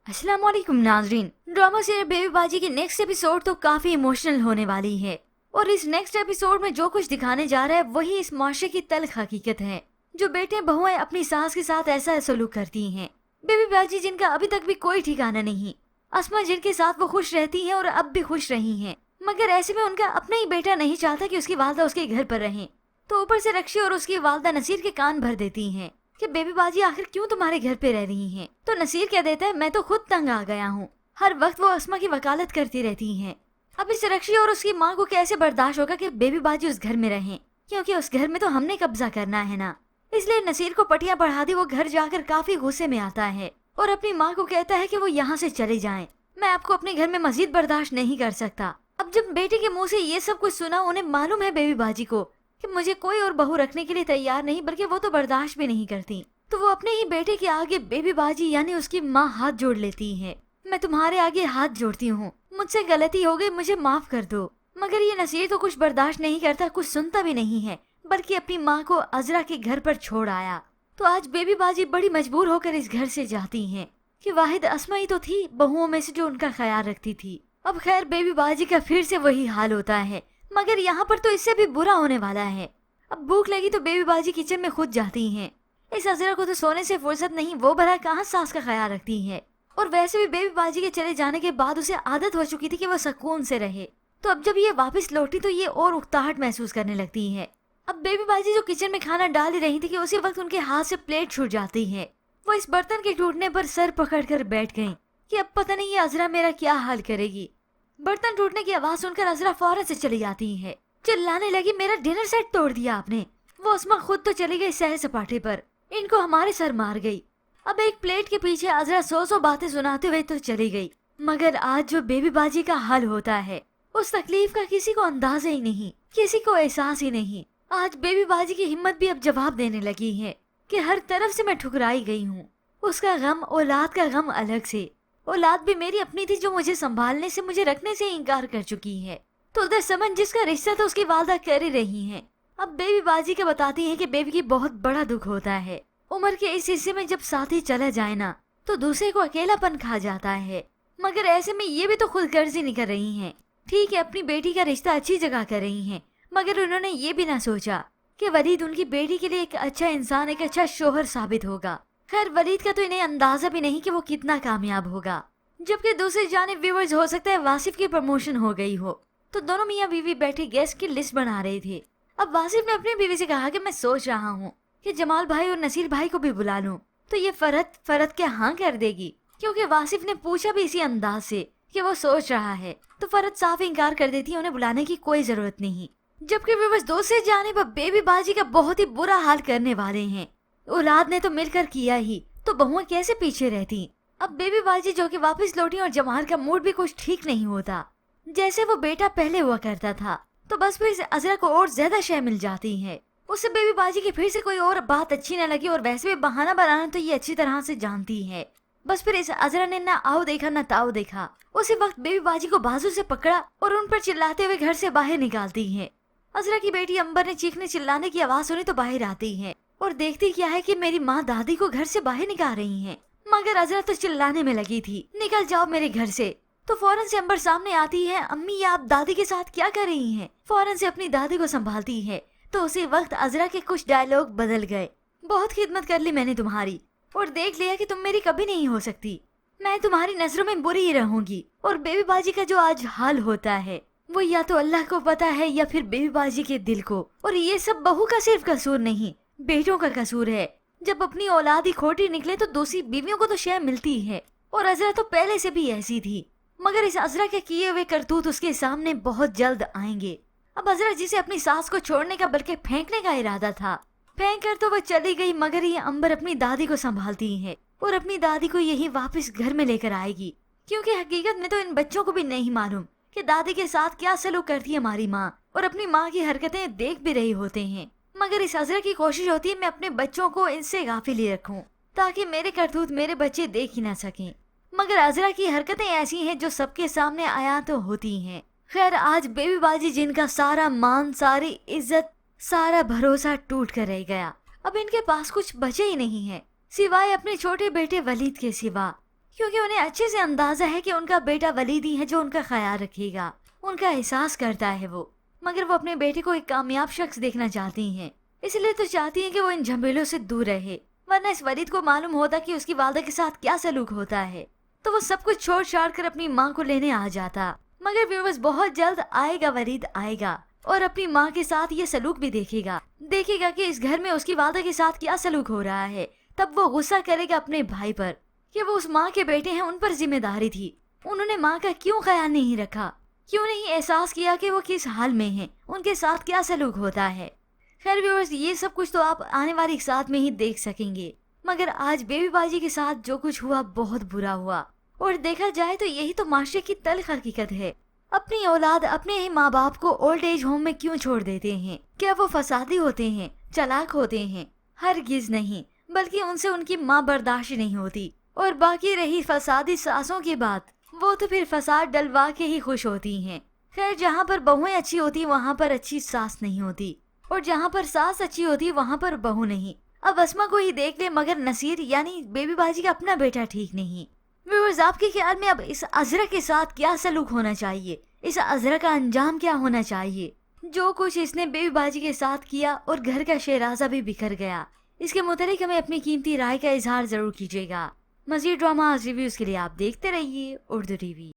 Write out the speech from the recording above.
अस्सलाम वालेकुम नाजरीन। ड्रामा सीरियल बेबी बाजी की नेक्स्ट एपिसोड तो काफी इमोशनल होने वाली है और इस नेक्स्ट एपिसोड में जो कुछ दिखाने जा रहा है वही इस माशरे की तल्ख हकीकत है। जो बेटे बहुएं अपनी सास के साथ ऐसा सलूक करती हैं। बेबी बाजी जिनका अभी तक भी कोई ठिकाना नहीं, अस्मा जिनके साथ वो खुश रहती हैं और अब भी खुश रही हैं, मगर ऐसे में उनका अपना ही बेटा नहीं चाहता कि उसकी वालदा उसके घर पर रहें। तो ऊपर से रक्षी और उसकी वालदा नसीर के कान भर देती हैं कि बेबी बाजी आखिर क्यों तुम्हारे घर पे रह रही हैं। तो नसीर कह देता है मैं तो खुद तंग आ गया हूँ, हर वक्त वो अस्मा की वकालत करती रहती हैं। अब इस रक्षी और उसकी माँ को कैसे बर्दाश्त होगा कि बेबी बाजी उस घर में रहें, क्योंकि उस घर में तो हमने कब्जा करना है ना। इसलिए नसीर को पटिया बढ़ा दी। वो घर जाकर काफी गुस्से में आता है और अपनी माँ को कहता है कि वो यहाँ से चले जाएं। मैं आपको अपने घर में मजीद बर्दाश्त नहीं कर सकता। अब जब बेटे के मुंह से ये सब कुछ सुना, उन्हें मालूम है बेबी बाजी को कि मुझे कोई और बहू रखने के लिए तैयार नहीं, बल्कि वो तो बर्दाश्त भी नहीं करती। तो वो अपने ही बेटे के आगे बेबी बाजी यानी उसकी माँ हाथ जोड़ लेती है। मैं तुम्हारे आगे हाथ जोड़ती हूँ, मुझसे गलती हो गई, मुझे माफ कर दो। मगर ये नसीर तो कुछ बर्दाश्त नहीं करता, कुछ सुनता भी नहीं है, बल्कि अपनी माँ को अजरा के घर पर छोड़ आया। तो आज बेबी बाजी बड़ी मजबूर होकर इस घर से जाती हैं कि वाहिद अस्मा ही तो थी बहुओं में से जो उनका ख्याल रखती थी। अब खैर बेबी बाजी का फिर से वही हाल होता है, मगर यहाँ पर तो इससे भी बुरा होने वाला है। अब भूख लगी तो बेबी बाजी किचन में खुद जाती हैं। इस अजरा को तो सोने से फुर्सत नहीं, वो भला कहाँ सास का ख्याल रखती है। और वैसे भी बेबी बाजी के चले जाने के बाद उसे आदत हो चुकी थी कि वो सुकून से रहे। तो अब जब ये वापस लौटी तो ये और उकताहट महसूस करने लगती है। अब बेबी बाजी जो किचन में खाना डाल ही रही थी कि उसी वक्त उनके हाथ से प्लेट छूट जाती है। वो इस बर्तन के टूटने पर सर पकड़कर बैठ गईं कि अब पता नहीं ये अजरा मेरा क्या हाल करेगी। बर्तन टूटने की आवाज सुनकर अजरा फौरन से चली जाती है, चिल्लाने लगी मेरा डिनर सेट तोड़ दिया आपने। वो अस्मा खुद तो चली गई सैर सपाटे पर, इनको हमारे सर मार गई। अब एक प्लेट के पीछे अजरा सौ बातें सुनाते हुए तो चली गई, मगर आज जो बेबी बाजी का हाल होता है उस तकलीफ का किसी को अंदाजा ही नहीं, किसी को एहसास ही नहीं। आज बेबी बाजी की हिम्मत भी अब जवाब देने लगी है कि हर तरफ से मैं ठुकराई गई हूँ। उसका गम, औलाद का गम अलग से। औलाद भी मेरी अपनी थी जो मुझे संभालने से, मुझे रखने से इनकार कर चुकी है। तो उधर समन जिसका रिश्ता था उसकी वालदा कर ही रही है। अब बेबी बाजी के बताती है कि बेबी की बहुत बड़ा दुख होता है। उम्र के इस हिस्से में जब साथी चला जाए ना तो दूसरे को अकेलापन खा जाता है, मगर ऐसे में ये भी तो खुद गर्जी नहीं कर रही हैं। ठीक है, अपनी बेटी का रिश्ता अच्छी जगह कर रही हैं, मगर उन्होंने ये भी ना सोचा कि वलीद उनकी बेटी के लिए एक अच्छा इंसान, एक अच्छा शोहर साबित होगा। खैर वलीद का तो इन्हें अंदाजा भी नहीं कि वो कितना कामयाब होगा। जबकि दूसरी जानिब व्यूअर्स हो सकता है वासिफ की प्रमोशन हो गई हो। तो दोनों मियाँ बीवी बैठे गेस्ट की लिस्ट बना रहे थे। अब वासिफ ने अपनी बीवी से कहा कि मैं सोच रहा हूँ कि जमाल भाई और नसीर भाई को भी बुला लूं। तो ये फरत क्या हाँ कर देगी, क्योंकि वासिफ ने पूछा भी इसी अंदाज से कि वो सोच रहा है। तो फरत साफ इनकार कर देती है, उन्हें बुलाने की कोई जरूरत नहीं। जबकि व्यूअर्स दूसरी जानिब बेबी बाजी का बहुत ही बुरा हाल करने वाले हैं। औलाद ने तो मिलकर किया ही, तो बहुएं कैसे पीछे रहती। अब बेबी बाजी जो कि वापस लौटी और जमाल का मूड भी कुछ ठीक नहीं होता, जैसे वो बेटा पहले हुआ करता था। तो बस फिर अजरा को और ज्यादा शय मिल जाती है। उससे बेबी बाजी की फिर से कोई और बात अच्छी न लगी और वैसे भी बहाना बनाना तो ये अच्छी तरह से जानती है। बस फिर इस अजरा ने ना आओ देखा ना ताओ देखा। उसी वक्त बेबी बाजी को बाजू से पकड़ा और उन पर चिल्लाते हुए घर से बाहर निकालती है। अजरा की बेटी अंबर ने चीखने चिल्लाने की आवाज सुनी तो बाहर आती है और देखती क्या है कि मेरी माँ दादी को घर से बाहर निकाल रही है। मगर अजरा तो चिल्लाने में लगी थी, निकल जाओ मेरे घर से। तो फौरन से अंबर सामने आती है, अम्मी ये आप दादी के साथ क्या कर रही हैं? फौरन से अपनी दादी को संभालती है। तो उसी वक्त अजरा के कुछ डायलॉग बदल गए। बहुत खिदमत कर ली मैंने तुम्हारी और देख लिया कि तुम मेरी कभी नहीं हो सकती। मैं तुम्हारी नजरों में बुरी ही रहूंगी। और बेबी बाजी का जो आज हाल होता है वो या तो अल्लाह को पता है या फिर बेबी बाजी के दिल को। और ये सब बहू का सिर्फ कसूर नहीं, बेटों का कसूर है। जब अपनी औलाद ही खोटी निकले तो दूसरी बीवियों को तो शय मिलती है। और अजरा तो पहले से भी ऐसी थी, मगर इस अजरा के किए हुए करतूत उसके सामने बहुत जल्द आएंगे। अब अजरा जिसे अपनी सास को छोड़ने का बल्कि फेंकने का इरादा था, फेंक कर तो वो चली गई, मगर ये अंबर अपनी दादी को संभालती है और अपनी दादी को यही वापस घर में लेकर आएगी। क्योंकि हकीकत में तो इन बच्चों को भी नहीं मालूम कि दादी के साथ क्या सलूक करती है हमारी माँ, और अपनी माँ की हरकतें देख भी रही होते हैं। मगर इस अजरा की कोशिश होती है मैं अपने बच्चों को इनसे गाफिल ही रखूं, ताकि मेरे करतूत मेरे बच्चे देख ही ना सकें। मगर अजरा की हरकतें ऐसी हैं जो सबके सामने आया तो होती हैं। खैर आज बेबी बाजी जिनका सारा मान, सारी इज्जत, सारा भरोसा टूट कर रह गया। अब इनके पास कुछ बचे ही नहीं है सिवाय अपने छोटे बेटे वलीद के सिवा, क्योंकि उन्हें अच्छे से अंदाजा है कि उनका बेटा वलीद ही है जो उनका ख्याल रखेगा। उनका एहसास करता है वो, मगर वो अपने बेटे को एक कामयाब शख्स देखना चाहती हैं, इसलिए तो चाहती हैं कि वो इन झमेलों से दूर रहे। वरना इस वलीद को मालूम होता कि उसकी वालदा के साथ क्या सलूक होता है तो वो सब कुछ छोड़ छाड़ कर अपनी माँ को लेने आ जाता। मगर व्यूअर्स, बहुत जल्द आएगा वलीद आएगा और अपनी माँ के साथ ये सलूक भी देखेगा कि इस घर में उसकी वालदा के साथ क्या सलूक हो रहा है। तब वो गुस्सा करेगा अपने भाई पर कि वो उस माँ के बेटे हैं, उन पर जिम्मेदारी थी, उन्होंने माँ का क्यों ख्याल नहीं रखा, क्यों नहीं एहसास किया कि वो किस हाल में हैं, उनके साथ क्या सलूक होता है। खैर व्यूअर्स, ये सब कुछ तो आप आने वाली साथ में ही देख सकेंगे। मगर आज बेबी बाजी के साथ जो कुछ हुआ बहुत बुरा हुआ, और देखा जाए तो यही तो माशरे की तल्ख हकीकत है। अपनी औलाद अपने ही माँ बाप को ओल्ड एज होम में क्यों छोड़ देते हैं? क्या वो फसादी होते हैं, चालाक होते हैं? हरगिज नहीं, बल्कि उनसे उनकी माँ बर्दाश्त नहीं होती। और बाकी रही फसादी सासों की बात, वो तो फिर फसाद डलवा के ही खुश होती हैं। खैर, जहाँ पर बहुएं अच्छी होती वहाँ पर अच्छी सास नहीं होती, और जहाँ पर सास अच्छी होती वहाँ पर बहू नहीं। अब अस्मा को ही देख ले, मगर नसीर यानी बेबी बाजी का अपना बेटा ठीक नहीं। व्यूअर्स, आपके ख्याल में अब इस अजरा के साथ क्या सलूक होना चाहिए? इस अजरा का अंजाम क्या होना चाहिए? जो कुछ इसने बेबी बाजी के साथ किया और घर का शहराजा भी बिखर गया, इसके मुतालिक हमें अपनी कीमती राय का इजहार जरूर कीजिएगा। मज़ीद ड्रामा रिव्यूज के लिए आप देखते रहिए उर्दू टीवी।